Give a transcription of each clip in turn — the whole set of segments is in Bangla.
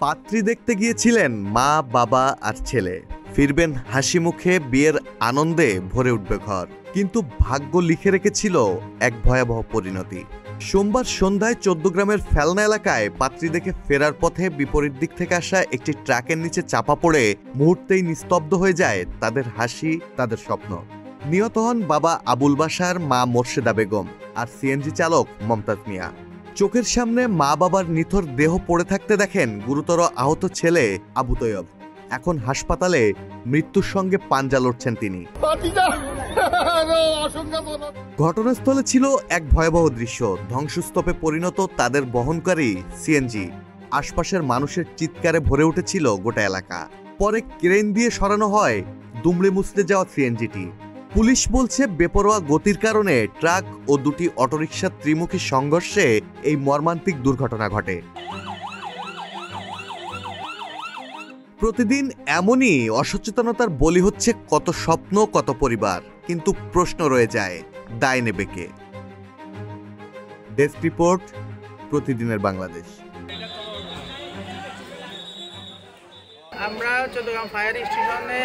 পাত্রী দেখতে গিয়েছিলেন মা, বাবা আর ছেলে। ফিরবেন হাসি মুখে, বিয়ের আনন্দে ভরে উঠবে ঘর। কিন্তু ভাগ্য লিখে রেখেছিল এক ভয়াবহ পরিণতি। সোমবার সন্ধ্যায় 14 গ্রামের ফেলনা এলাকায় পাত্রী দেখে ফেরার পথে বিপরীত দিক থেকে আসা একটি ট্রাকের নিচে চাপা পড়ে মুহূর্তেই নিস্তব্ধ হয়ে যায় তাদের হাসি, তাদের স্বপ্ন। নিহত হন বাবা আবুল বাশার, মা মোর্শেদা বেগম আর সিএনজি চালক মমতাজ মিয়া। চোখের সামনে মা বাবার নিথর দেহ পড়ে থাকতে দেখেন গুরুতর আহত ছেলে আবু তৈয়ব। এখন হাসপাতালে মৃত্যুর সঙ্গে পাঞ্জা লড়ছেন তিনি। ঘটনাস্থলে ছিল এক ভয়াবহ দৃশ্য। ধ্বংসস্তূপে পরিণত তাদের বহনকারী সিএনজি। আশপাশের মানুষের চিৎকারে ভরে উঠেছিল গোটা এলাকা। পরে ক্রেন দিয়ে সরানো হয় দুমড়ে মুচড়ে যাওয়া সিএনজিটি। পুলিশ বলছে বেপরোয়া গতির কারণে ট্রাক ও দুটি অটোরিকশার ত্রিমুখী সংঘর্ষে এই মর্মান্তিক দুর্ঘটনা ঘটে। প্রতিদিন এমনই অসচেতনতার বলি হচ্ছে কত স্বপ্ন, কত পরিবার। কিন্তু প্রশ্ন রয়ে যায়, দায় নেবে কে? ডেস্ক রিপোর্ট, প্রতিদিনের বাংলাদেশ। আমরা চট্টগ্রাম ফায়ার স্টেশনে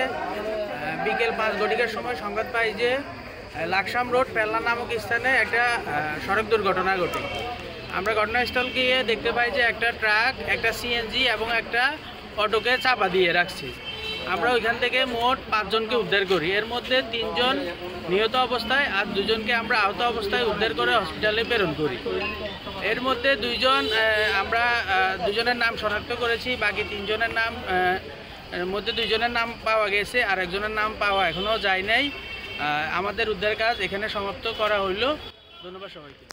বিকেল 5 ঘটিকার সময় সংবাদ পাই যে লাকসাম রোড পেল্লা নামক স্থানে একটা সড়ক দুর্ঘটনা ঘটে। আমরা ঘটনাস্থল গিয়ে দেখতে পাই যে একটা ট্রাক, একটা সিএনজি এবং একটা অটোকে চাপা দিয়ে রাখছি। আমরা ওইখান থেকে মোট 5 জনকে উদ্ধার করি। এর মধ্যে 3 জন নিহত অবস্থায় আর 2 জনকে আমরা আহত অবস্থায় উদ্ধার করে হসপিটালে প্রেরণ করি। এর মধ্যে 2 জন আমরা 2 জনের নাম শনাক্ত করেছি। বাকি 3 জনের নাম মধ্যে 2 জনের নাম পাওয়া গেছে, আর একজনের নাম পাওয়া এখনও যায় নাই। আমাদের উদ্ধার কাজ এখানে সমাপ্ত করা হইল। ধন্যবাদ সবাইকে।